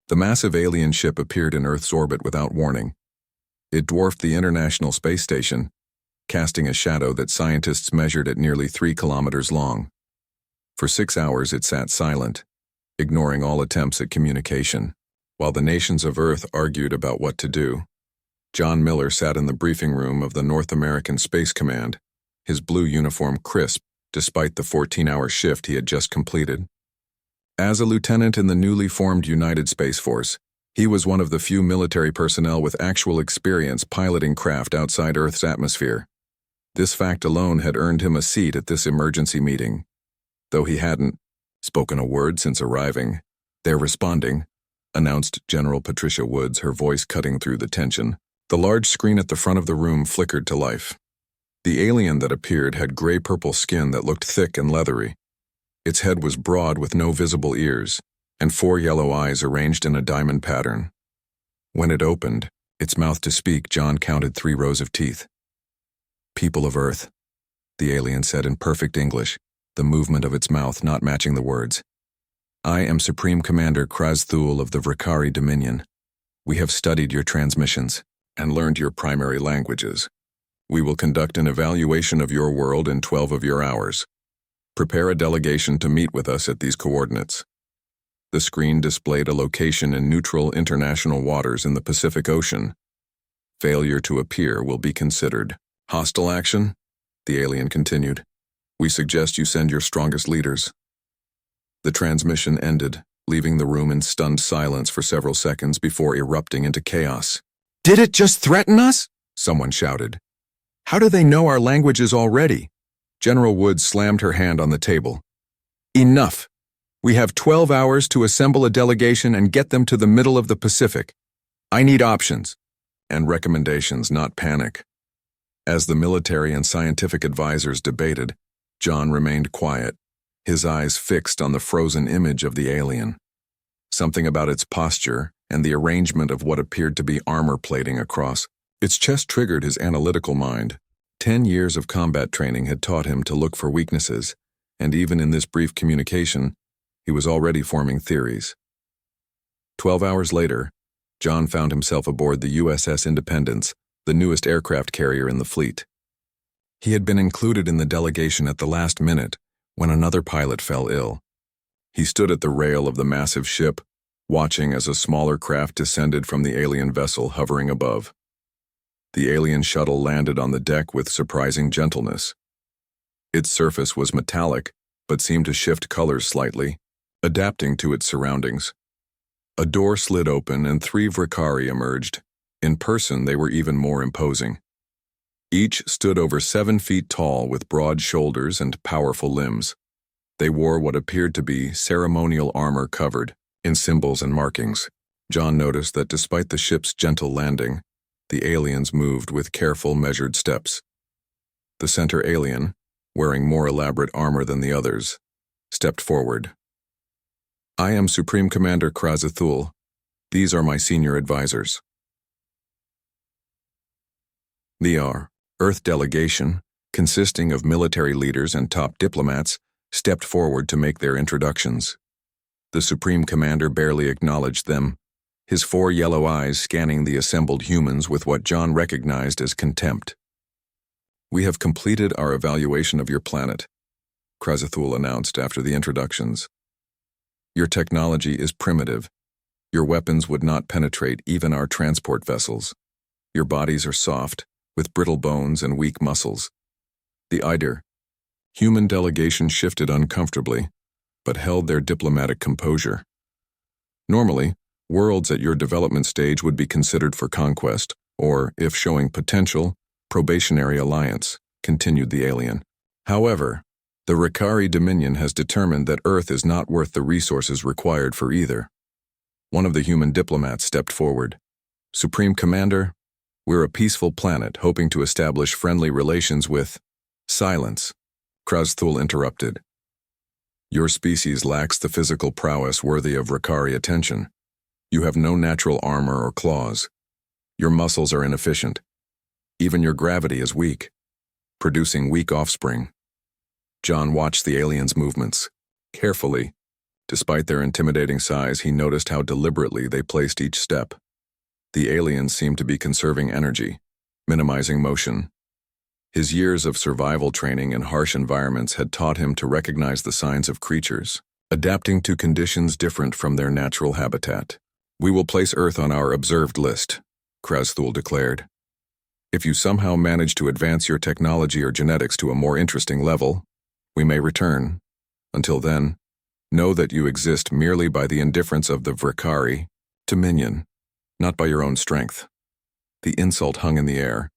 The massive alien ship appeared in Earth's orbit without warning. It dwarfed the International Space Station, casting a shadow that scientists measured at nearly 3 kilometers long. For 6 hours it sat silent, ignoring all attempts at communication. While the nations of Earth argued about what to do, John Miller sat in the briefing room of the North American Space Command, his blue uniform crisp despite the 14-hour shift he had just completed. As a lieutenant in the newly formed United Space Force, he was one of the few military personnel with actual experience piloting craft outside Earth's atmosphere. This fact alone had earned him a seat at this emergency meeting. Though he hadn't spoken a word since arriving, "They're responding," announced General Patricia Woods, her voice cutting through the tension. The large screen at the front of the room flickered to life. The alien that appeared had gray-purple skin that looked thick and leathery. Its head was broad with no visible ears, and 4 yellow eyes arranged in a diamond pattern. When it opened, its mouth to speak, John counted 3 rows of teeth. "People of Earth," the alien said in perfect English, the movement of its mouth not matching the words. "I am Supreme Commander Kraz-Thul of the Vrakari Dominion. We have studied your transmissions and learned your primary languages. We will conduct an evaluation of your world in 12 of your hours. Prepare a delegation to meet with us at these coordinates." The screen displayed a location in neutral international waters in the Pacific Ocean. "Failure to appear will be considered hostile action," the alien continued. "We suggest you send your strongest leaders." The transmission ended, leaving the room in stunned silence for several seconds before erupting into chaos. "Did it just threaten us?" someone shouted. "How do they know our languages already?" General Woods slammed her hand on the table. "Enough! We have 12 hours to assemble a delegation and get them to the middle of the Pacific. I need options and recommendations, not panic." As the military and scientific advisors debated, John remained quiet, his eyes fixed on the frozen image of the alien. Something about its posture and the arrangement of what appeared to be armor plating across its chest triggered his analytical mind. 10 years of combat training had taught him to look for weaknesses, and even in this brief communication, he was already forming theories. 12 hours later, John found himself aboard the USS Independence, the newest aircraft carrier in the fleet. He had been included in the delegation at the last minute when another pilot fell ill. He stood at the rail of the massive ship, watching as a smaller craft descended from the alien vessel hovering above. The alien shuttle landed on the deck with surprising gentleness. Its surface was metallic, but seemed to shift colors slightly, adapting to its surroundings. A door slid open and 3 Vrakari emerged. In person, they were even more imposing. Each stood over 7 feet tall with broad shoulders and powerful limbs. They wore what appeared to be ceremonial armor covered in symbols and markings. John noticed that despite the ship's gentle landing, the aliens moved with careful, measured steps. The center alien, wearing more elaborate armor than the others, stepped forward. "I am Supreme Commander Kraz-Thul. These are my senior advisors." The Earth delegation, consisting of military leaders and top diplomats, stepped forward to make their introductions. The Supreme Commander barely acknowledged them, his 4 yellow eyes scanning the assembled humans with what John recognized as contempt. "We have completed our evaluation of your planet," Kraz-Thul announced after the introductions. "Your technology is primitive. Your weapons would not penetrate even our transport vessels. Your bodies are soft, with brittle bones and weak muscles." The human delegation shifted uncomfortably, but held their diplomatic composure. "Normally, worlds at your development stage would be considered for conquest, or, if showing potential, probationary alliance," continued the alien. "However, the Vrakari Dominion has determined that Earth is not worth the resources required for either." One of the human diplomats stepped forward. "Supreme Commander, we're a peaceful planet hoping to establish friendly relations with—" "Silence," Kraz-Thul interrupted. "Your species lacks the physical prowess worthy of Vrakari attention. You have no natural armor or claws. Your muscles are inefficient. Even your gravity is weak, producing weak offspring." John watched the alien's movements. Carefully, Despite their intimidating size, he noticed how deliberately they placed each step. The aliens seemed to be conserving energy, minimizing motion. His years of survival training in harsh environments had taught him to recognize the signs of creatures, adapting to conditions different from their natural habitat. "We will place Earth on our observed list," Krasthul declared. "If you somehow manage to advance your technology or genetics to a more interesting level, we may return. Until then, know that you exist merely by the indifference of the Vrikari to Minion, not by your own strength." The insult hung in the air.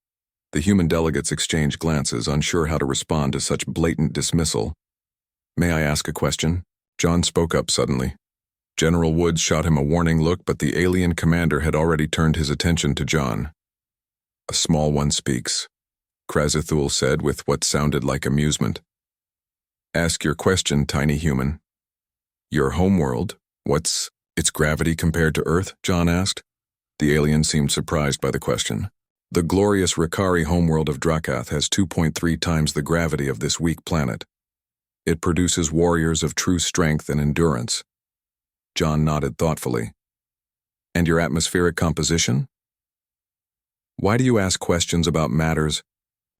The human delegates exchanged glances, unsure how to respond to such blatant dismissal. "May I ask a question?" John spoke up suddenly. General Woods shot him a warning look, but the alien commander had already turned his attention to John. "A small one speaks," Krasthul said with what sounded like amusement. "Ask your question, tiny human." "Your homeworld, what's its gravity compared to Earth?" John asked. The alien seemed surprised by the question. "The glorious Rikari homeworld of Drakath has 2.3 times the gravity of this weak planet. It produces warriors of true strength and endurance." John nodded thoughtfully. "And your atmospheric composition?" "Why do you ask questions about matters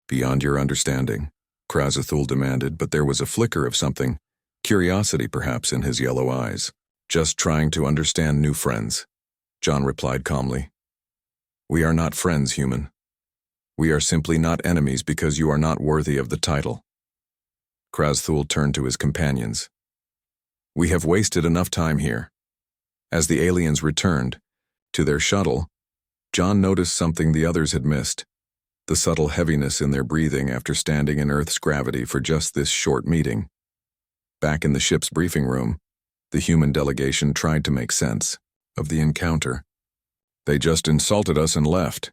beyond your understanding?" Krasthul demanded, but there was a flicker of something, curiosity perhaps, in his yellow eyes. "Just trying to understand new friends," John replied calmly. "We are not friends, human. We are simply not enemies because you are not worthy of the title." Krasthul turned to his companions. "We have wasted enough time here." As the aliens returned to their shuttle, John noticed something the others had missed: the subtle heaviness in their breathing after standing in Earth's gravity for just this short meeting. Back in the ship's briefing room, the human delegation tried to make sense of the encounter. "They just insulted us and left."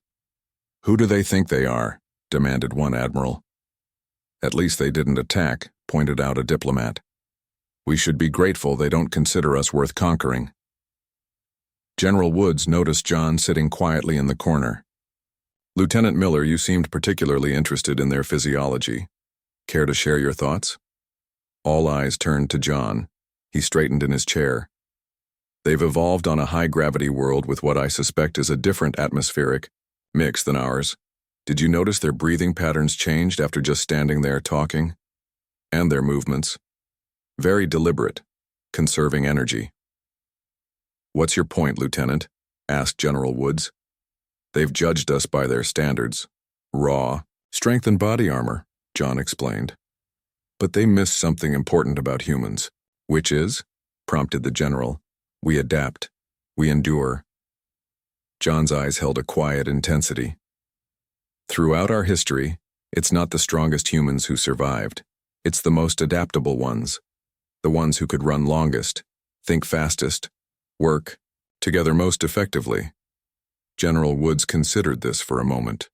"Who do they think they are?" demanded one admiral. "At least they didn't attack," pointed out a diplomat. "We should be grateful they don't consider us worth conquering." General Woods noticed John sitting quietly in the corner. "Lieutenant Miller, you seemed particularly interested in their physiology. Care to share your thoughts?" All eyes turned to John. He straightened in his chair. "They've evolved on a high-gravity world with what I suspect is a different atmospheric mix than ours. Did you notice their breathing patterns changed after just standing there talking? And their movements. Very deliberate, conserving energy." "What's your point, Lieutenant?" asked General Woods. "They've judged us by their standards. Raw, strength and body armor," John explained. "But they missed something important about humans." "Which is?" prompted the general. "We adapt. We endure." John's eyes held a quiet intensity. "Throughout our history, it's not the strongest humans who survived. It's the most adaptable ones. The ones who could run longest, think fastest, work together most effectively." General Woods considered this for a moment.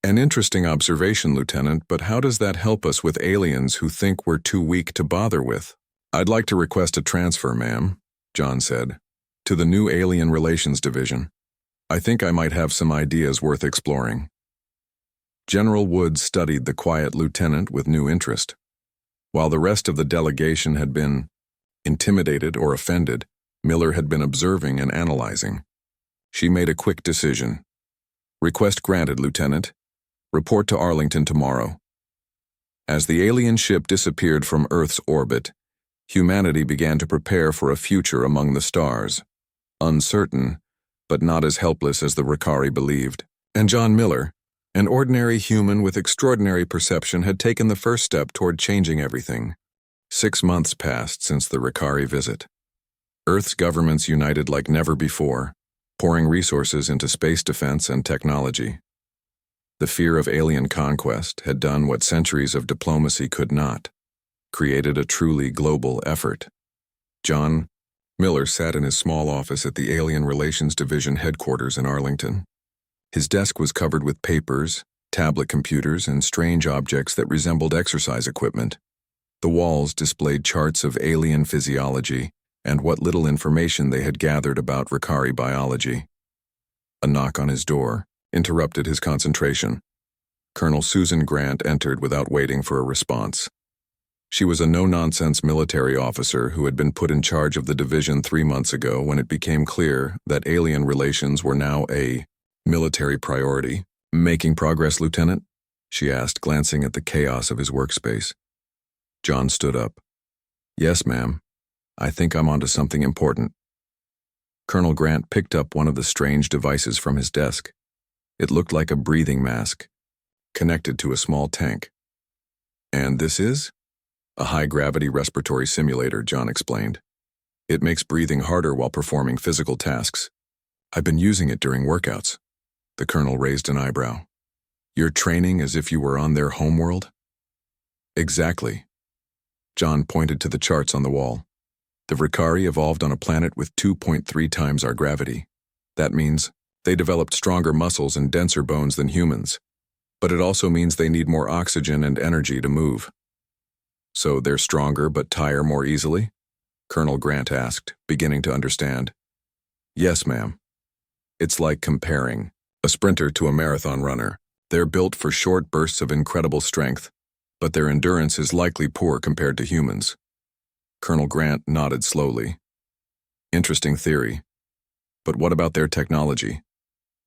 "An interesting observation, Lieutenant, but how does that help us with aliens who think we're too weak to bother with?" "I'd like to request a transfer, ma'am," John said, "to the new Alien Relations Division. I think I might have some ideas worth exploring." General Woods studied the quiet lieutenant with new interest. While the rest of the delegation had been intimidated or offended, Miller had been observing and analyzing. She made a quick decision. "Request granted, Lieutenant. Report to Arlington tomorrow." As the alien ship disappeared from Earth's orbit, humanity began to prepare for a future among the stars. Uncertain, but not as helpless as the Rikari believed. And John Miller, an ordinary human with extraordinary perception, had taken the first step toward changing everything. 6 months passed since the Rikari visit. Earth's governments united like never before, pouring resources into space defense and technology. The fear of alien conquest had done what centuries of diplomacy could not, created a truly global effort. John Miller sat in his small office at the Alien Relations Division headquarters in Arlington. His desk was covered with papers, tablet computers, and strange objects that resembled exercise equipment. The walls displayed charts of alien physiology and what little information they had gathered about Rikari biology. A knock on his door interrupted his concentration. Colonel Susan Grant entered without waiting for a response. She was a no-nonsense military officer who had been put in charge of the division 3 months ago when it became clear that alien relations were now a military priority. "Making progress, Lieutenant?" she asked, glancing at the chaos of his workspace. John stood up. "Yes, ma'am. I think I'm onto something important." Colonel Grant picked up one of the strange devices from his desk. It looked like a breathing mask, connected to a small tank. "And this is?" "A high-gravity respiratory simulator," John explained. "It makes breathing harder while performing physical tasks. I've been using it during workouts." The colonel raised an eyebrow. "You're training as if you were on their homeworld?" "Exactly." John pointed to the charts on the wall. "The Ricari evolved on a planet with 2.3 times our gravity. That means they developed stronger muscles and denser bones than humans. But it also means they need more oxygen and energy to move." "So they're stronger but tire more easily?" Colonel Grant asked, beginning to understand. "Yes, ma'am. It's like comparing a sprinter to a marathon runner. They're built for short bursts of incredible strength, but their endurance is likely poor compared to humans." Colonel Grant nodded slowly. "Interesting theory. But what about their technology?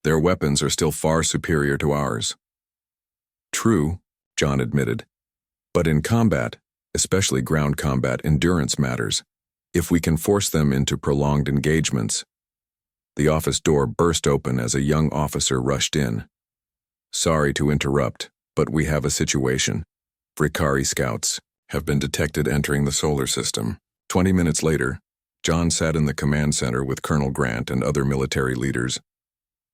Their weapons are still far superior to ours." "True," John admitted. "But in combat, especially ground combat, endurance matters. If we can force them into prolonged engagements." The office door burst open as a young officer rushed in. "Sorry to interrupt, but we have a situation. Ricari scouts have been detected entering the solar system." 20 minutes later, John sat in the command center with Colonel Grant and other military leaders.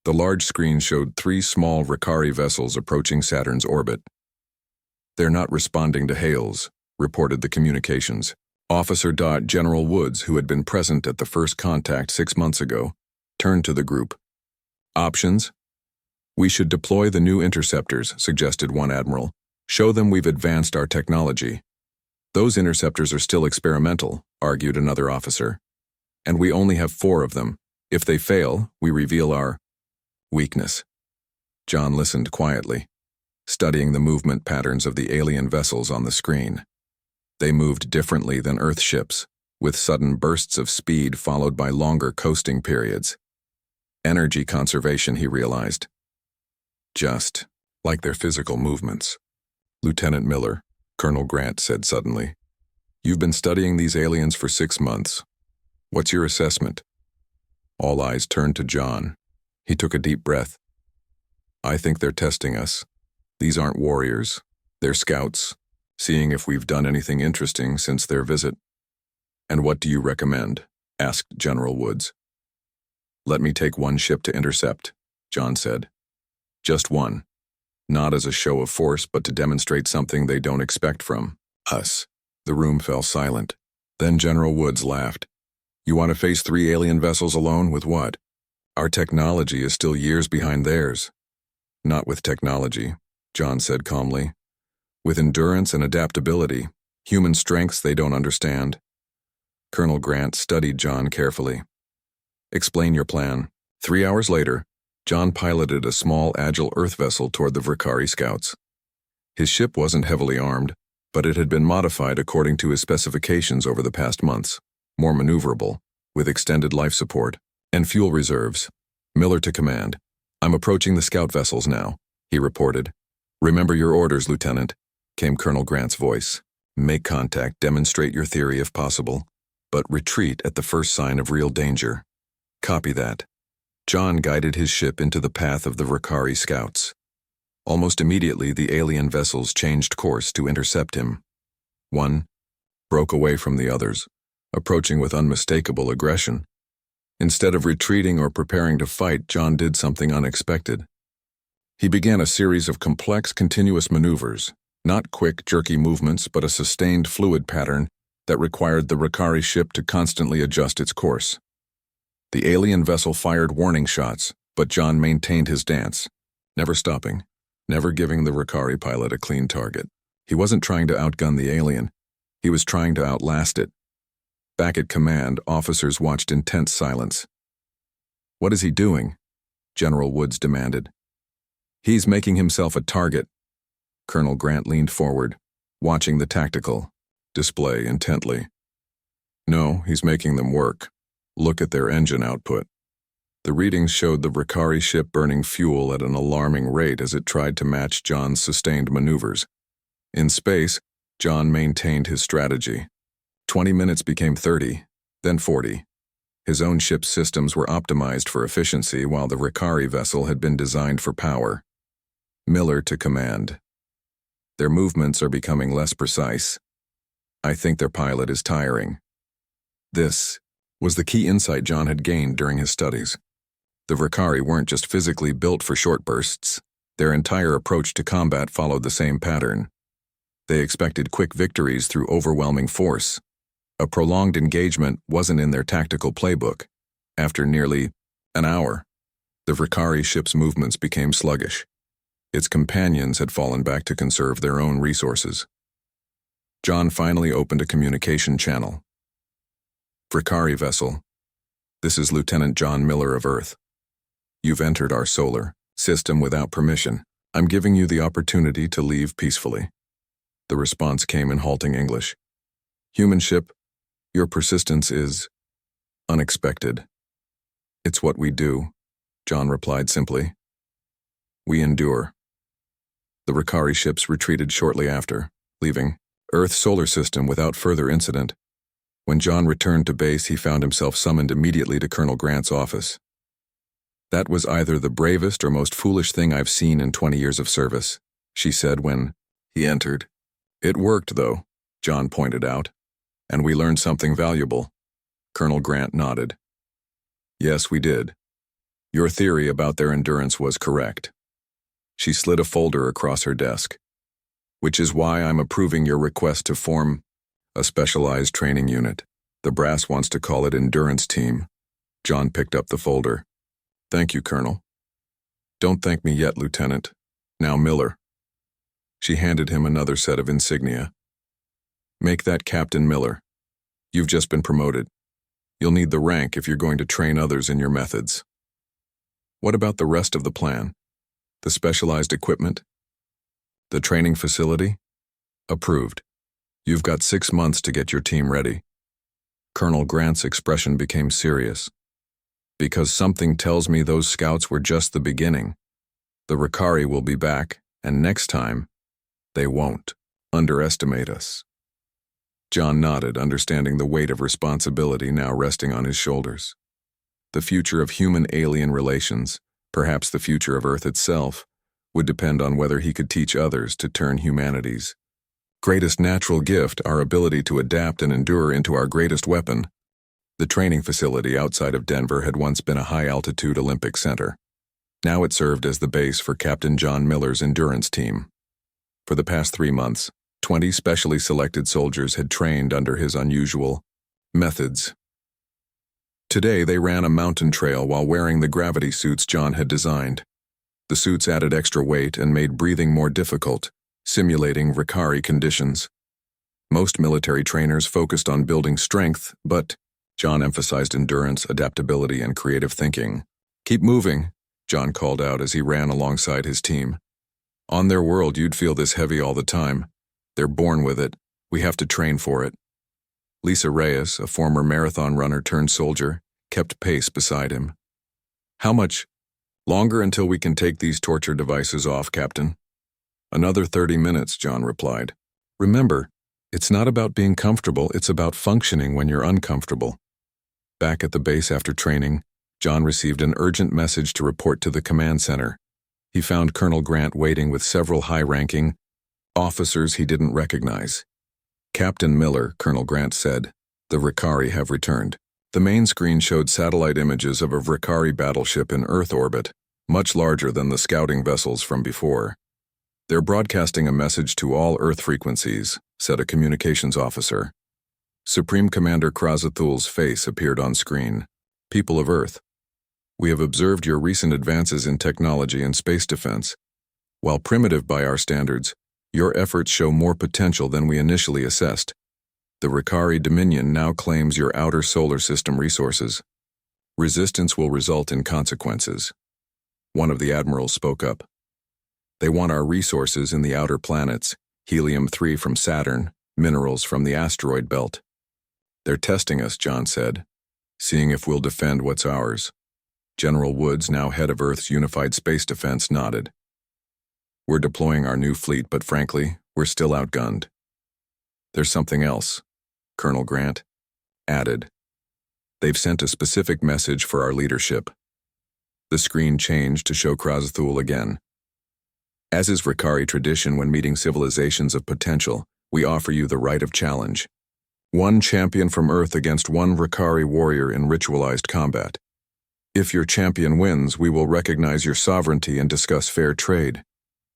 The large screen showed 3 small Ricari vessels approaching Saturn's orbit. "They're not responding to hails," reported the communications. Officer General Woods, who had been present at the first contact 6 months ago, turned to the group. "Options? We should deploy the new interceptors," suggested one admiral. "Show them we've advanced our technology." "Those interceptors are still experimental," argued another officer. "And we only have 4 of them. If they fail, we reveal our weakness." John listened quietly, studying the movement patterns of the alien vessels on the screen. They moved differently than Earth ships, with sudden bursts of speed followed by longer coasting periods. Energy conservation, he realized. Just like their physical movements. "Lieutenant Miller," Colonel Grant said suddenly, "you've been studying these aliens for 6 months. What's your assessment?" All eyes turned to John. He took a deep breath. "I think they're testing us. These aren't warriors. They're scouts, seeing if we've done anything interesting since their visit." "And what do you recommend?" asked General Woods. "Let me take 1 ship to intercept," John said. "Just 1. Not as a show of force, but to demonstrate something they don't expect from us." The room fell silent. Then General Woods laughed. "You want to face 3 alien vessels alone with what? Our technology is still years behind theirs." "Not with technology," John said calmly. "With endurance and adaptability, human strengths they don't understand." Colonel Grant studied John carefully. "Explain your plan." 3 hours later, John piloted a small, agile Earth vessel toward the Ricari scouts. His ship wasn't heavily armed, but it had been modified according to his specifications over the past months, more maneuverable, with extended life support, and fuel reserves. Miller to command. "I'm approaching the scout vessels now," he reported. "Remember your orders, Lieutenant," came Colonel Grant's voice. "Make contact, demonstrate your theory if possible, but retreat at the first sign of real danger." "Copy that." John guided his ship into the path of the Ricari scouts. Almost immediately, the alien vessels changed course to intercept him. One broke away from the others, approaching with unmistakable aggression. Instead of retreating or preparing to fight, John did something unexpected. He began a series of complex, continuous maneuvers, not quick, jerky movements, but a sustained fluid pattern that required the Ricari ship to constantly adjust its course. The alien vessel fired warning shots, but John maintained his dance, never stopping, never giving the Ricari pilot a clean target. He wasn't trying to outgun the alien. He was trying to outlast it. Back at command, officers watched in tense silence. "What is he doing?" General Woods demanded. "He's making himself a target." Colonel Grant leaned forward, watching the tactical. Display intently. No, he's making them work. Look at their engine output. The readings showed the Ricari ship burning fuel at an alarming rate as it tried to match John's sustained maneuvers. In space, John maintained his strategy. 20 minutes became 30, then 40. His own ship's systems were optimized for efficiency while the Ricari vessel had been designed for power. Miller to command. Their movements are becoming less precise. I think their pilot is tiring. This was the key insight John had gained during his studies. The Ricari weren't just physically built for short bursts. Their entire approach to combat followed the same pattern. They expected quick victories through overwhelming force. A prolonged engagement wasn't in their tactical playbook. After nearly an hour, the Ricari ship's movements became sluggish. Its companions had fallen back to conserve their own resources. John finally opened a communication channel. Ricari vessel, this is Lieutenant John Miller of Earth. You've entered our solar system without permission. I'm giving you the opportunity to leave peacefully. The response came in halting English. Human ship, your persistence is unexpected. It's what we do, John replied simply. We endure. The Ricari ships retreated shortly after, leaving Earth's solar system without further incident. When John returned to base, he found himself summoned immediately to Colonel Grant's office. That was either the bravest or most foolish thing I've seen in 20 years of service, she said when he entered. It worked, though, John pointed out, and we learned something valuable. Colonel Grant nodded. Yes, we did. Your theory about their endurance was correct. She slid a folder across her desk. Which is why I'm approving your request to form a specialized training unit. The brass wants to call it Endurance Team. John picked up the folder. Thank you, Colonel. Don't thank me yet, Lieutenant. Now Miller. She handed him another set of insignia. Make that Captain Miller. You've just been promoted. You'll need the rank if you're going to train others in your methods. What about the rest of the plan? The specialized equipment? The training facility? Approved. You've got 6 months to get your team ready. Colonel Grant's expression became serious. Because something tells me those scouts were just the beginning. The Ricari will be back, and next time, they won't underestimate us. John nodded, understanding the weight of responsibility now resting on his shoulders. The future of human-alien relations, perhaps the future of Earth itself, would depend on whether he could teach others to turn humanity's greatest natural gift, our ability to adapt and endure, into our greatest weapon. The training facility outside of Denver had once been a high-altitude Olympic center. Now it served as the base for Captain John Miller's endurance team. For the past 3 months, 20 specially selected soldiers had trained under his unusual methods. Today they ran a mountain trail while wearing the gravity suits John had designed. The suits added extra weight and made breathing more difficult, simulating Ricari conditions. Most military trainers focused on building strength, but John emphasized endurance, adaptability, and creative thinking. Keep moving, John called out as he ran alongside his team. On their world, you'd feel this heavy all the time. They're born with it. We have to train for it. Lisa Reyes, a former marathon runner turned soldier, kept pace beside him. How much longer until we can take these torture devices off, Captain? Another 30 minutes, John replied. Remember, it's not about being comfortable, it's about functioning when you're uncomfortable. Back at the base after training, John received an urgent message to report to the command center. He found Colonel Grant waiting with several high-ranking officers he didn't recognize. Captain Miller, Colonel Grant said, the Ricari have returned. The main screen showed satellite images of a Ricari battleship in Earth orbit, much larger than the scouting vessels from before. They're broadcasting a message to all Earth frequencies, said a communications officer. Supreme Commander Krazathul's face appeared on screen. People of Earth, we have observed your recent advances in technology and space defense. While primitive by our standards, your efforts show more potential than we initially assessed. The Ricari Dominion now claims your outer solar system resources. Resistance will result in consequences. One of the admirals spoke up. They want our resources in the outer planets, helium-3 from Saturn, minerals from the asteroid belt. They're testing us, John said, seeing if we'll defend what's ours. General Woods, now head of Earth's Unified Space Defense, nodded. We're deploying our new fleet, but frankly, we're still outgunned. There's something else, Colonel Grant added. They've sent a specific message for our leadership. The screen changed to show Krazathul again. As is Ricari tradition when meeting civilizations of potential, we offer you the right of challenge. One champion from Earth against one Ricari warrior in ritualized combat. If your champion wins, we will recognize your sovereignty and discuss fair trade.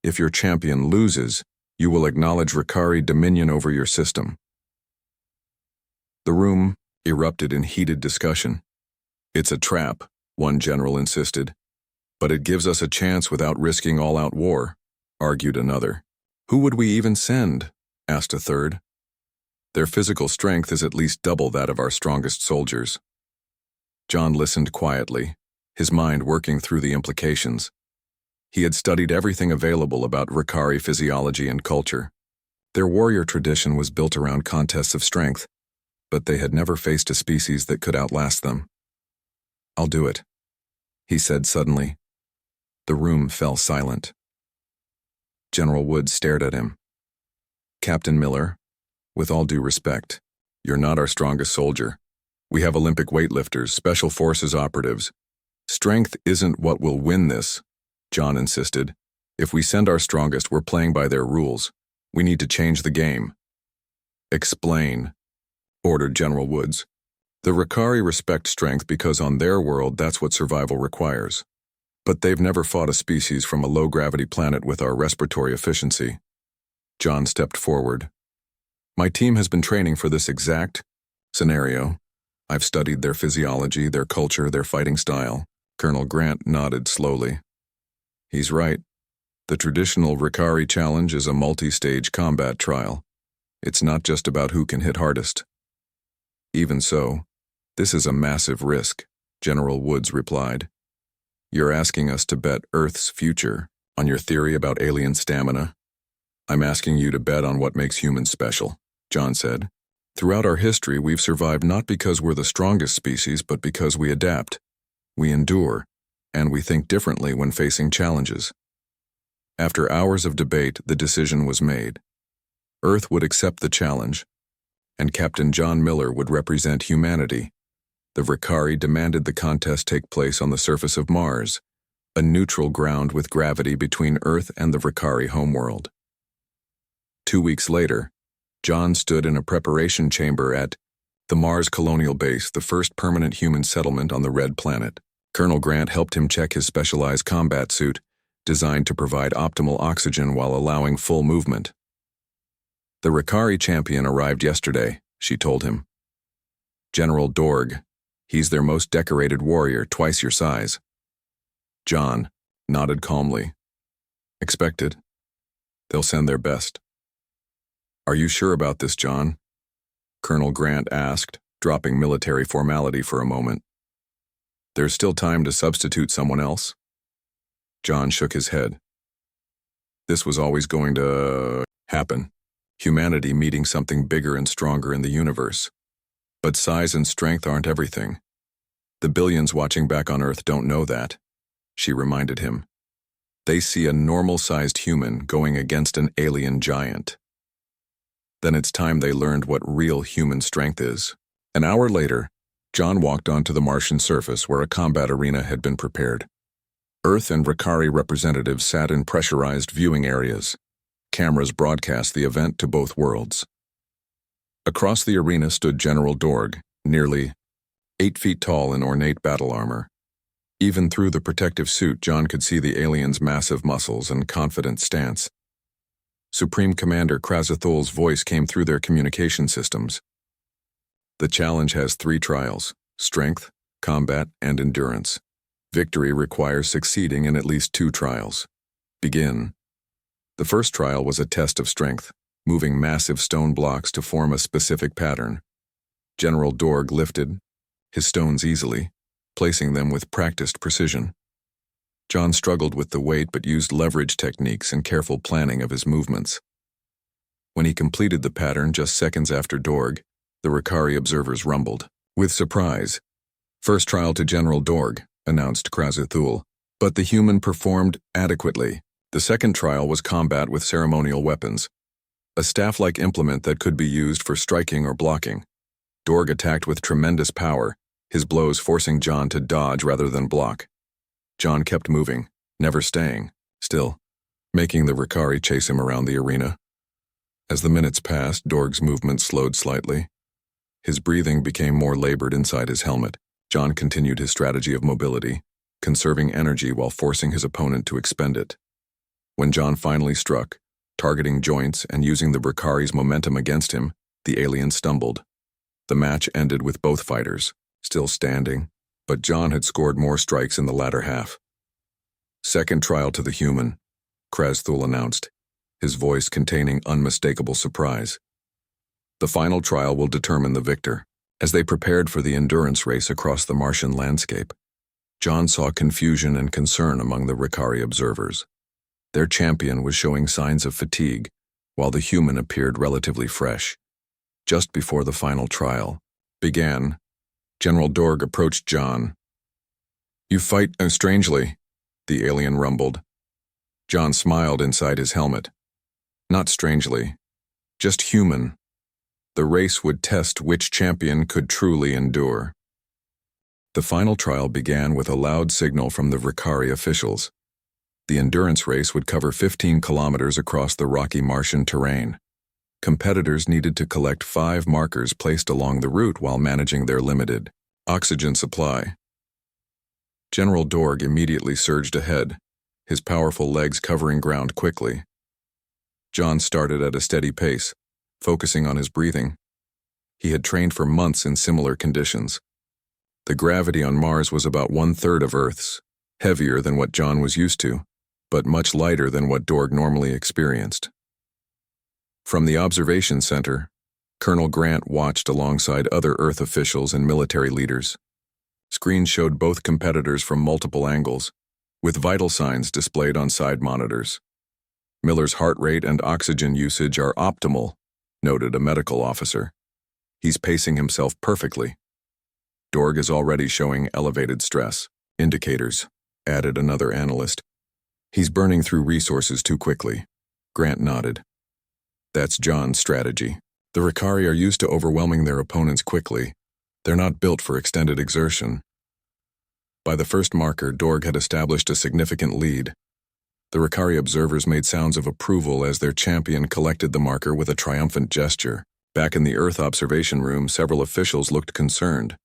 If your champion loses, you will acknowledge Ricari dominion over your system. The room erupted in heated discussion. It's a trap, one general insisted. But it gives us a chance without risking all-out war, argued another. Who would we even send? Asked a third. Their physical strength is at least double that of our strongest soldiers. John listened quietly, his mind working through the implications. He had studied everything available about Ricari physiology and culture. Their warrior tradition was built around contests of strength, but they had never faced a species that could outlast them. I'll do it, he said suddenly. The room fell silent. General Woods stared at him. Captain Miller, with all due respect, you're not our strongest soldier. We have Olympic weightlifters, special forces operatives. Strength isn't what will win this, John insisted. If we send our strongest, we're playing by their rules. We need to change the game. Explain, ordered General Woods. The Ricari respect strength because on their world that's what survival requires. But they've never fought a species from a low-gravity planet with our respiratory efficiency. John stepped forward. My team has been training for this exact scenario. I've studied their physiology, their culture, their fighting style. Colonel Grant nodded slowly. He's right. The traditional Ricari challenge is a multi-stage combat trial. It's not just about who can hit hardest. Even so, this is a massive risk, General Woods replied. You're asking us to bet Earth's future on your theory about alien stamina? I'm asking you to bet on what makes humans special, John said. Throughout our history, we've survived not because we're the strongest species, but because we adapt, we endure, and we think differently when facing challenges. After hours of debate, the decision was made. Earth would accept the challenge, and Captain John Miller would represent humanity. The Ricari demanded the contest take place on the surface of Mars, a neutral ground with gravity between Earth and the Ricari homeworld. 2 weeks later, John stood in a preparation chamber at the Mars Colonial Base, the first permanent human settlement on the Red Planet. Colonel Grant helped him check his specialized combat suit, designed to provide optimal oxygen while allowing full movement. The Ricari champion arrived yesterday, she told him. General Dorg. He's their most decorated warrior, twice your size. John nodded calmly. Expected. They'll send their best. Are you sure about this, John? Colonel Grant asked, dropping military formality for a moment. There's still time to substitute someone else? John shook his head. This was always going to happen. Humanity meeting something bigger and stronger in the universe. But size and strength aren't everything. The billions watching back on Earth don't know that, she reminded him. They see a normal-sized human going against an alien giant. Then it's time they learned what real human strength is. An hour later, John walked onto the Martian surface where a combat arena had been prepared. Earth and Ricari representatives sat in pressurized viewing areas. Cameras broadcast the event to both worlds. Across the arena stood General Dorg, nearly 8 feet tall in ornate battle armor. Even through the protective suit, John could see the alien's massive muscles and confident stance. Supreme Commander Krazathul's voice came through their communication systems. The challenge has 3 trials: strength, combat, and endurance. Victory requires succeeding in at least 2 trials. Begin. The first trial was a test of strength, moving massive stone blocks to form a specific pattern. General Dorg lifted his stones easily, placing them with practiced precision. John struggled with the weight but used leverage techniques and careful planning of his movements. When he completed the pattern just seconds after Dorg, the Ricari observers rumbled. With surprise. "First trial to General Dorg," announced Krazathul, but the human performed adequately. The second trial was combat with ceremonial weapons, a staff-like implement that could be used for striking or blocking. Dorg attacked with tremendous power, his blows forcing John to dodge rather than block. John kept moving, never staying still, making the Ricari chase him around the arena. As the minutes passed, Dorg's movement slowed slightly. His breathing became more labored inside his helmet. John continued his strategy of mobility, conserving energy while forcing his opponent to expend it. When John finally struck, targeting joints and using the Ricari's momentum against him, the alien stumbled. The match ended with both fighters still standing, but John had scored more strikes in the latter half. "Second trial to the human," Krazathul announced, his voice containing unmistakable surprise. "The final trial will determine the victor." As they prepared for the endurance race across the Martian landscape, John saw confusion and concern among the Ricari observers. Their champion was showing signs of fatigue, while the human appeared relatively fresh. Just before the final trial began, General Dorg approached John. "You fight strangely," the alien rumbled. John smiled inside his helmet. "Not strangely, just human." The race would test which champion could truly endure. The final trial began with a loud signal from the Ricari officials. The endurance race would cover 15 kilometers across the rocky Martian terrain. Competitors needed to collect 5 markers placed along the route while managing their limited oxygen supply. General Dorg immediately surged ahead, his powerful legs covering ground quickly. John started at a steady pace, focusing on his breathing. He had trained for months in similar conditions. The gravity on Mars was about 1/3 of Earth's, heavier than what John was used to, but much lighter than what Dorg normally experienced. From the observation center, Colonel Grant watched alongside other Earth officials and military leaders. Screens showed both competitors from multiple angles, with vital signs displayed on side monitors. "Miller's heart rate and oxygen usage are optimal," noted a medical officer. "He's pacing himself perfectly." "Dorg is already showing elevated stress indicators," added another analyst. "He's burning through resources too quickly." Grant nodded. "That's John's strategy. The Ricari are used to overwhelming their opponents quickly. They're not built for extended exertion." By the first marker, Dorg had established a significant lead. The Ricari observers made sounds of approval as their champion collected the marker with a triumphant gesture. Back in the Earth observation room, several officials looked concerned.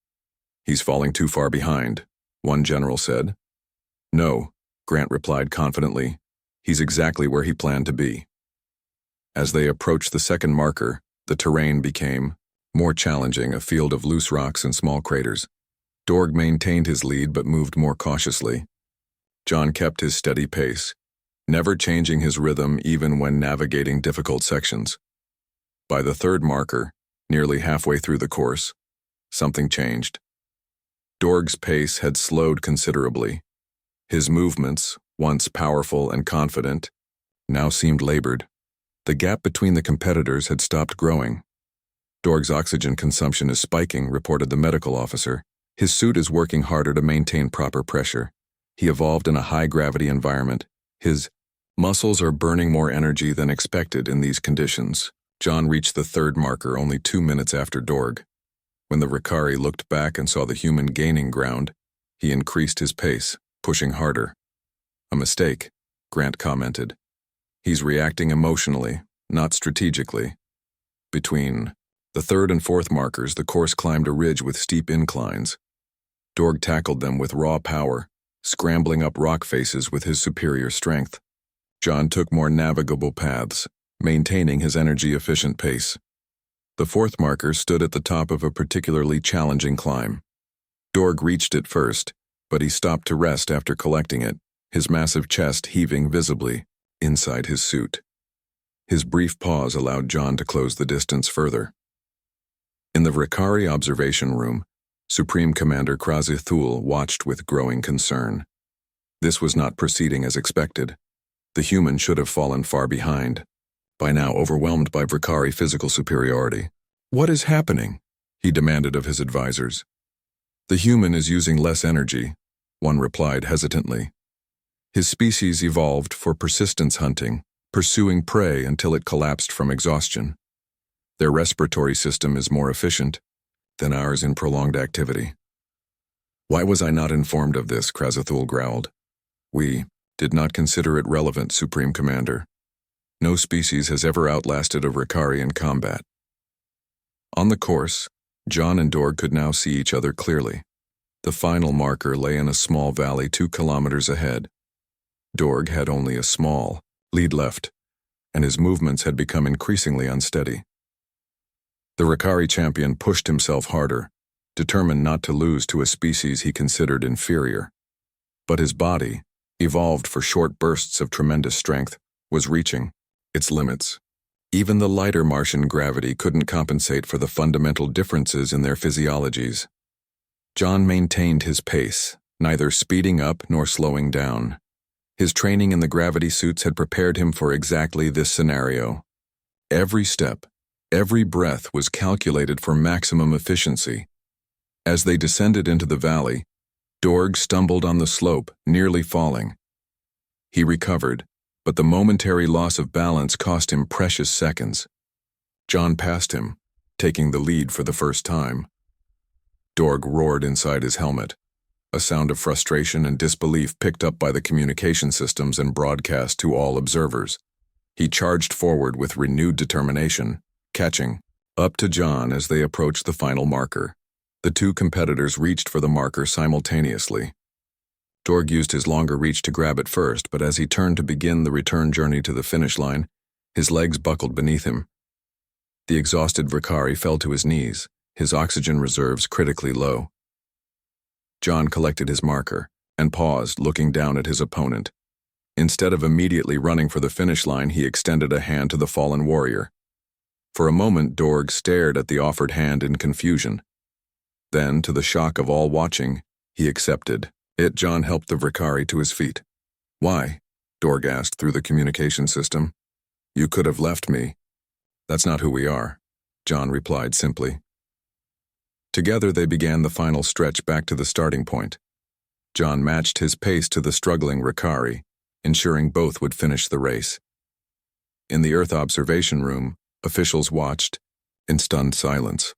"He's falling too far behind," one general said. "No," Grant replied confidently. "He's exactly where he planned to be." As they approached the second marker, the terrain became more challenging, a field of loose rocks and small craters. Dorg maintained his lead but moved more cautiously. John kept his steady pace, never changing his rhythm even when navigating difficult sections. By the third marker, nearly halfway through the course, something changed. Dorg's pace had slowed considerably. His movements, once powerful and confident, now seemed labored. The gap between the competitors had stopped growing. "Dorg's oxygen consumption is spiking," reported the medical officer. "His suit is working harder to maintain proper pressure. He evolved in a high-gravity environment. His muscles are burning more energy than expected in these conditions." John reached the third marker only 2 minutes after Dorg. When the Ricari looked back and saw the human gaining ground, he increased his pace, pushing harder. "A mistake," Grant commented. "He's reacting emotionally, not strategically." Between the third and fourth markers, the course climbed a ridge with steep inclines. Dorg tackled them with raw power, scrambling up rock faces with his superior strength. John took more navigable paths, maintaining his energy-efficient pace. The fourth marker stood at the top of a particularly challenging climb. Dorg reached it first, but he stopped to rest after collecting it, his massive chest heaving visibly inside his suit. His brief pause allowed John to close the distance further. In the Ricari observation room, Supreme Commander Krazathul watched with growing concern. This was not proceeding as expected. The human should have fallen far behind. by now overwhelmed by Vakari physical superiority. "What is happening?" he demanded of his advisors. "The human is using less energy," one replied hesitantly. "His species evolved for persistence hunting, pursuing prey until it collapsed from exhaustion. Their respiratory system is more efficient than ours in prolonged activity." "Why was I not informed of this?" Krazathul growled. "We did not consider it relevant, Supreme Commander. No species has ever outlasted a Vakari in combat." On the course, John and Dorg could now see each other clearly. The final marker lay in a small valley 2 kilometers ahead. Dorg had only a small lead left, and his movements had become increasingly unsteady. The Vakari champion pushed himself harder, determined not to lose to a species he considered inferior. But his body, evolved for short bursts of tremendous strength, was reaching its limits. Even the lighter Martian gravity couldn't compensate for the fundamental differences in their physiologies. John maintained his pace, neither speeding up nor slowing down. His training in the gravity suits had prepared him for exactly this scenario. Every step, every breath was calculated for maximum efficiency. As they descended into the valley, Dorg stumbled on the slope, nearly falling. He recovered, but the momentary loss of balance cost him precious seconds. John passed him, taking the lead for the first time. Dorg roared inside his helmet, a sound of frustration and disbelief picked up by the communication systems and broadcast to all observers. He charged forward with renewed determination, catching up to John as they approached the final marker. The 2 competitors reached for the marker simultaneously. Dorg used his longer reach to grab it first, but as he turned to begin the return journey to the finish line, his legs buckled beneath him. The exhausted Vakari fell to his knees, his oxygen reserves critically low. John collected his marker and paused, looking down at his opponent. Instead of immediately running for the finish line, he extended a hand to the fallen warrior. For a moment, Dorg stared at the offered hand in confusion. Then, to the shock of all watching, he accepted it. John helped the Vakari to his feet. "Why?" Dorg asked through the communication system. "You could have left me." "That's not who we are," John replied simply. Together they began the final stretch back to the starting point. John matched his pace to the struggling Vakari, ensuring both would finish the race. In the Earth observation room, officials watched in stunned silence.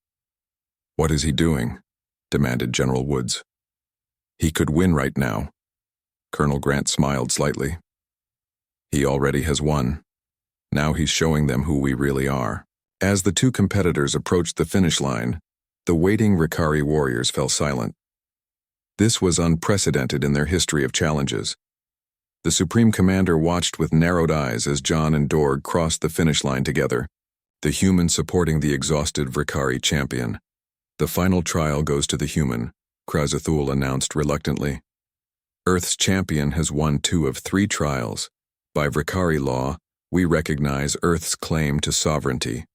"What is he doing?" demanded General Woods. "He could win right now." Colonel Grant smiled slightly. "He already has won. Now he's showing them who we really are." As the 2 competitors approached the finish line, the waiting Vakari warriors fell silent. This was unprecedented in their history of challenges. The Supreme Commander watched with narrowed eyes as John and Dorg crossed the finish line together, the human supporting the exhausted Vakari champion. "The final trial goes to the human," Krazathul announced reluctantly. "Earth's champion has won 2 of 3 trials. By Vakari law, we recognize Earth's claim to sovereignty."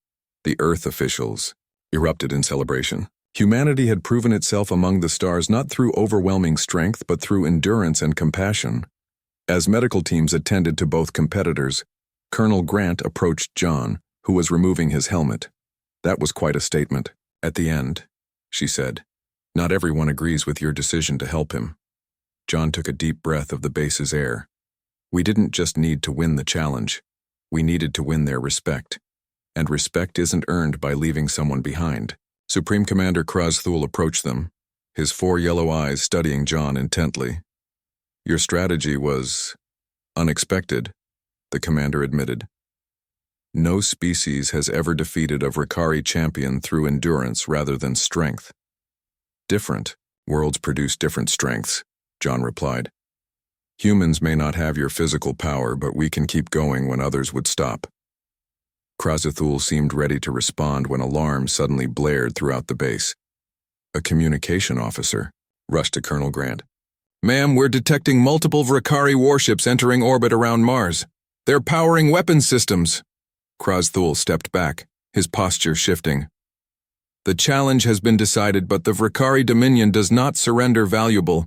The Earth officials erupted in celebration. Humanity had proven itself among the stars not through overwhelming strength but through endurance and compassion. As medical teams attended to both competitors, Colonel Grant approached John, who was removing his helmet. "That was quite a statement." "At the end," she said, "not everyone agrees with your decision to help him." John took a deep breath of the base's air. "We didn't just need to win the challenge. We needed to win their respect. And respect isn't earned by leaving someone behind." Supreme Commander Krazathul approached them, his 4 yellow eyes studying John intently. "Your strategy was unexpected," the commander admitted. "No species has ever defeated a Vakari champion through endurance rather than strength." "Different worlds produce different strengths," John replied. "Humans may not have your physical power, but we can keep going when others would stop." Krazathul seemed ready to respond when alarms suddenly blared throughout the base. A communication officer rushed to Colonel Grant. "Ma'am, we're detecting multiple Vakari warships entering orbit around Mars. They're powering weapons systems." Krazathul stepped back, his posture shifting. "The challenge has been decided, but the Vakari Dominion does not surrender valuable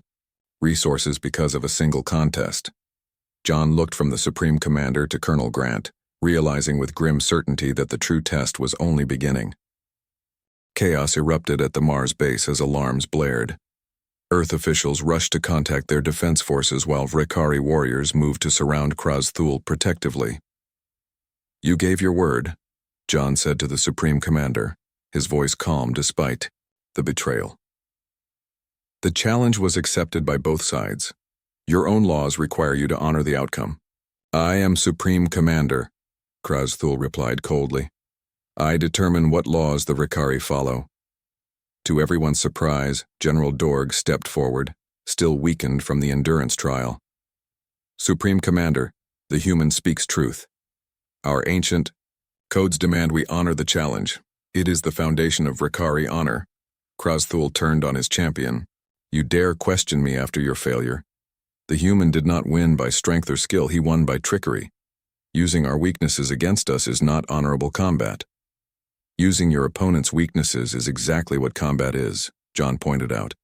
resources because of a single contest." John looked from the Supreme Commander to Colonel Grant, realizing with grim certainty that the true test was only beginning. Chaos erupted at the Mars base as alarms blared. Earth officials rushed to contact their defense forces while Ricari warriors moved to surround Krasthul protectively. "You gave your word," John said to the Supreme Commander, his voice calm despite the betrayal. "The challenge was accepted by both sides. Your own laws require you to honor the outcome." "I am Supreme Commander," Krasthul replied coldly. "I determine what laws the Ricari follow." To everyone's surprise, General Dorg stepped forward, still weakened from the endurance trial. "Supreme Commander, the human speaks truth. Our ancient codes demand we honor the challenge. It is the foundation of Ricari honor." Krasthul turned on his champion. "You dare question me after your failure? The human did not win by strength or skill, he won by trickery. Using our weaknesses against us is not honorable combat." "Using your opponent's weaknesses is exactly what combat is," John pointed out.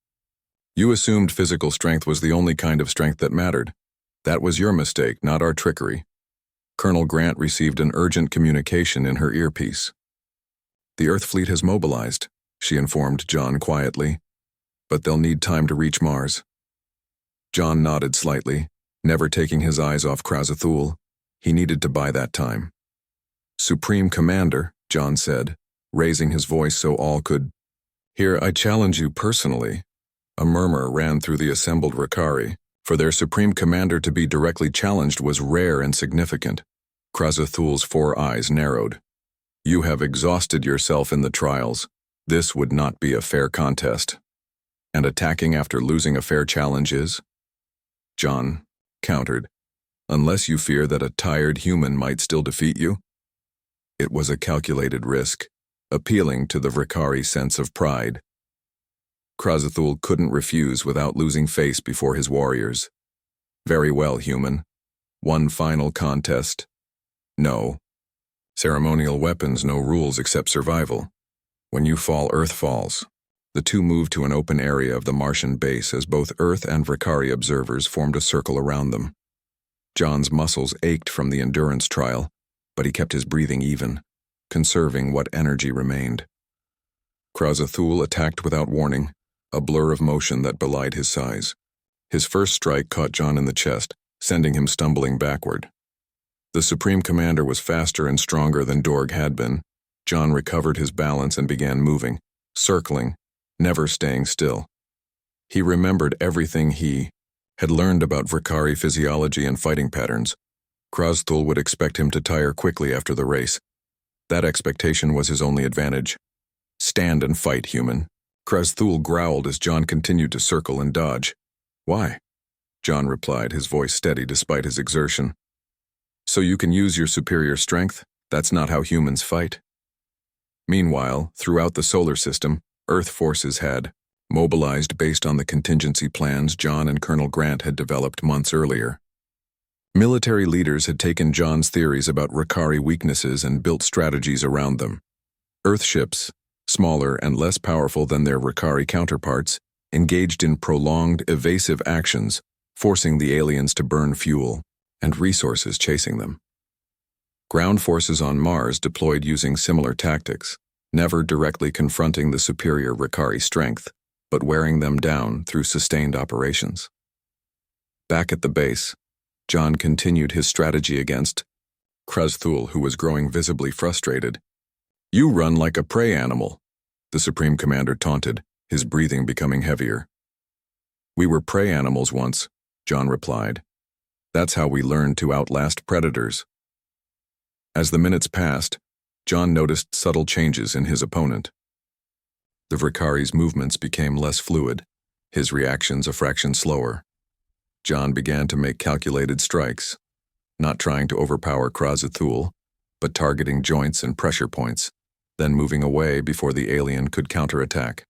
"You assumed physical strength was the only kind of strength that mattered. That was your mistake, not our trickery." Colonel Grant received an urgent communication in her earpiece. "The Earth fleet has mobilized," she informed John quietly, "but they'll need time to reach Mars." John nodded slightly, never taking his eyes off Krasthul. He needed to buy that time. "Supreme Commander," John said, raising his voice so all could hear, "I challenge you personally." A murmur ran through the assembled Ricari. For their Supreme Commander to be directly challenged was rare and significant. Krasthul's 4 eyes narrowed. "You have exhausted yourself in the trials. This would not be a fair contest." "And attacking after losing a fair challenge is?" John countered. "Unless you fear that a tired human might still defeat you." It was a calculated risk, appealing to the Ricari sense of pride. Krasthul couldn't refuse without losing face before his warriors. "Very well, human. One final contest." "No. Ceremonial weapons, no rules except survival. When you fall, Earth falls." The two moved to an open area of the Martian base as both Earth and Ricari observers formed a circle around them. John's muscles ached from the endurance trial, but he kept his breathing even, conserving what energy remained. Krasthul attacked without warning, a blur of motion that belied his size. His first strike caught John in the chest, sending him stumbling backward. The Supreme Commander was faster and stronger than Dorg had been. John recovered his balance and began moving, circling, never staying still. He remembered everything he had learned about Ricari physiology and fighting patterns. Krasthul would expect him to tire quickly after the race. That expectation was his only advantage. "Stand and fight, human." Krasthul growled as John continued to circle and dodge. "Why?" John replied, his voice steady despite his exertion. "So you can use your superior strength? That's not how humans fight." Meanwhile, throughout the solar system, Earth forces had mobilized based on the contingency plans John and Colonel Grant had developed months earlier. Military leaders had taken John's theories about Ricari weaknesses and built strategies around them. Earth ships, smaller and less powerful than their Ricari counterparts, engaged in prolonged, evasive actions, forcing the aliens to burn fuel and resources chasing them. Ground forces on Mars deployed using similar tactics, never directly confronting the superior Ricari strength, but wearing them down through sustained operations. Back at the base, John continued his strategy against Krasthul, who was growing visibly frustrated. "You run like a prey animal," the Supreme Commander taunted, his breathing becoming heavier. "We were prey animals once," John replied. "That's how we learned to outlast predators." As the minutes passed, John noticed subtle changes in his opponent. The Ricari's movements became less fluid, his reactions a fraction slower. John began to make calculated strikes, not trying to overpower Krasthul, but targeting joints and pressure points, then moving away before the alien could counterattack.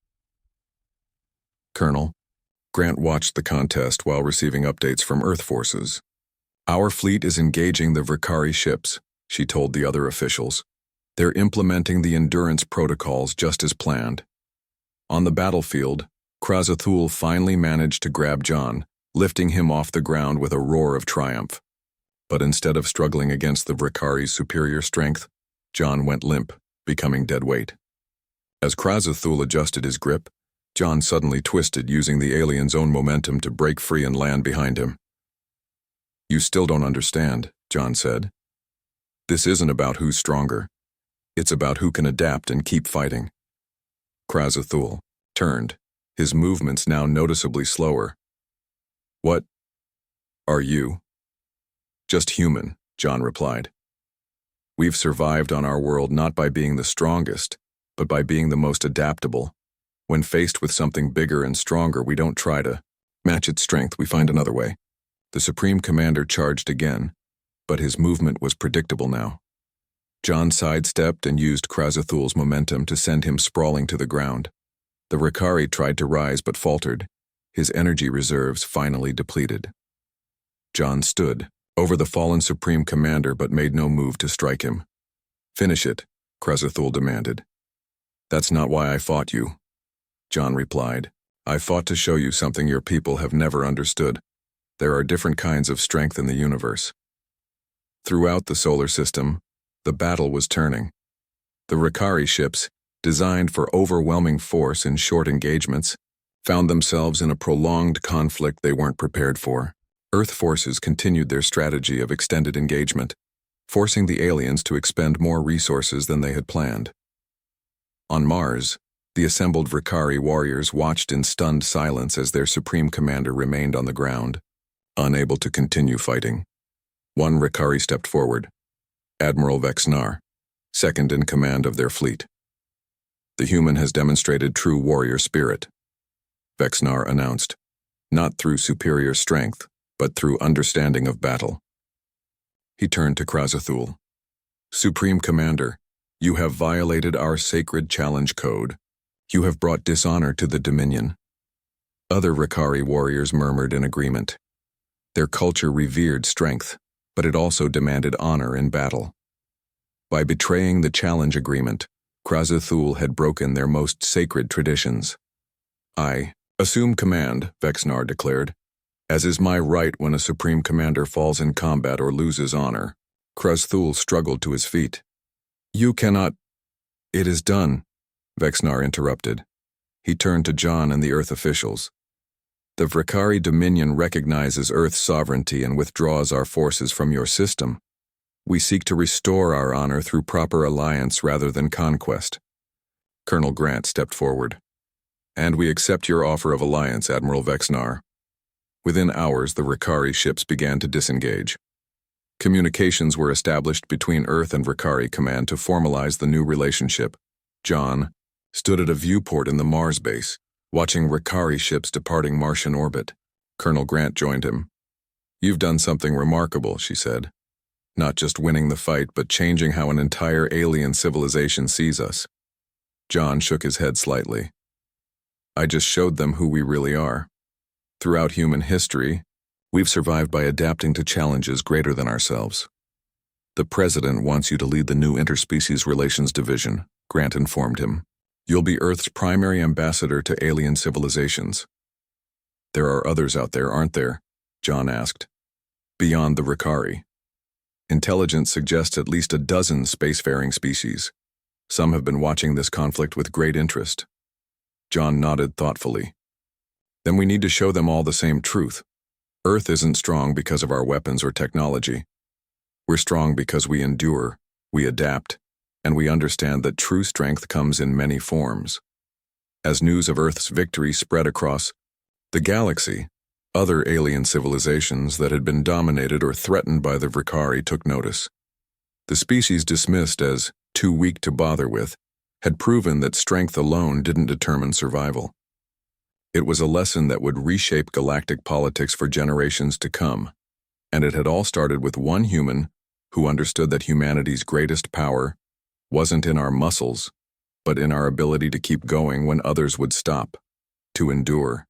"Colonel," Grant watched the contest while receiving updates from Earth forces. "Our fleet is engaging the Ricari ships," she told the other officials. "They're implementing the endurance protocols just as planned." On the battlefield, Krasthul finally managed to grab John, lifting him off the ground with a roar of triumph. But instead of struggling against the Vrikari's superior strength, John went limp, becoming dead weight. As Krazathul adjusted his grip, John suddenly twisted, using the alien's own momentum to break free and land behind him. "You still don't understand," John said. "This isn't about who's stronger. It's about who can adapt and keep fighting." Krazathul turned, his movements now noticeably slower. "What are you?" "Just human," John replied. "We've survived on our world not by being the strongest, but by being the most adaptable. When faced with something bigger and stronger, we don't try to match its strength, we find another way." The Supreme Commander charged again, but his movement was predictable now. John sidestepped and used Krazathul's momentum to send him sprawling to the ground. The Vrikari tried to rise but faltered, his energy reserves finally depleted. John stood over the fallen Supreme Commander but made no move to strike him. "Finish it," Krazathul demanded. "That's not why I fought you," John replied. "I fought to show you something your people have never understood. There are different kinds of strength in the universe." Throughout the solar system, the battle was turning. The Vrikari ships, designed for overwhelming force in short engagements, found themselves in a prolonged conflict they weren't prepared for. Earth forces continued their strategy of extended engagement, forcing the aliens to expend more resources than they had planned. On Mars, the assembled Vrikari warriors watched in stunned silence as their Supreme Commander remained on the ground, unable to continue fighting. One Vrikari stepped forward, Admiral Vexnar, second in command of their fleet. "The human has demonstrated true warrior spirit," Vexnar announced, "not through superior strength, but through understanding of battle." He turned to Krazathul. "Supreme Commander, you have violated our sacred challenge code. You have brought dishonor to the Dominion." Other Vrikari warriors murmured in agreement. Their culture revered strength, but it also demanded honor in battle. By betraying the challenge agreement, Krazathul had broken their most sacred traditions. "I assume command," Vexnar declared, "as is my right when a Supreme Commander falls in combat or loses honor." Krazathul struggled to his feet. "You cannot—" "It is done," Vexnar interrupted. He turned to John and the Earth officials. "The Vrikari Dominion recognizes Earth's sovereignty and withdraws our forces from your system. We seek to restore our honor through proper alliance rather than conquest." Colonel Grant stepped forward. "And we accept your offer of alliance, Admiral Vexnar." Within hours, the Vrikari ships began to disengage. Communications were established between Earth and Vrikari Command to formalize the new relationship. John stood at a viewport in the Mars base, watching Vrikari ships departing Martian orbit. Colonel Grant joined him. "You've done something remarkable," she said. "Not just winning the fight, but changing how an entire alien civilization sees us." John shook his head slightly. "I just showed them who we really are. Throughout human history, we've survived by adapting to challenges greater than ourselves." "The President wants you to lead the new Interspecies Relations Division," Grant informed him. "You'll be Earth's primary ambassador to alien civilizations." "There are others out there, aren't there?" John asked. "Beyond the Vrikari. Intelligence suggests at least a dozen spacefaring species. Some have been watching this conflict with great interest." John nodded thoughtfully. "Then we need to show them all the same truth. Earth isn't strong because of our weapons or technology. We're strong because we endure, we adapt, and we understand that true strength comes in many forms." As news of Earth's victory spread across the galaxy, other alien civilizations that had been dominated or threatened by the Vrikari took notice. The species dismissed as too weak to bother with had proven that strength alone didn't determine survival. It was a lesson that would reshape galactic politics for generations to come, and it had all started with one human who understood that humanity's greatest power wasn't in our muscles, but in our ability to keep going when others would stop, to endure.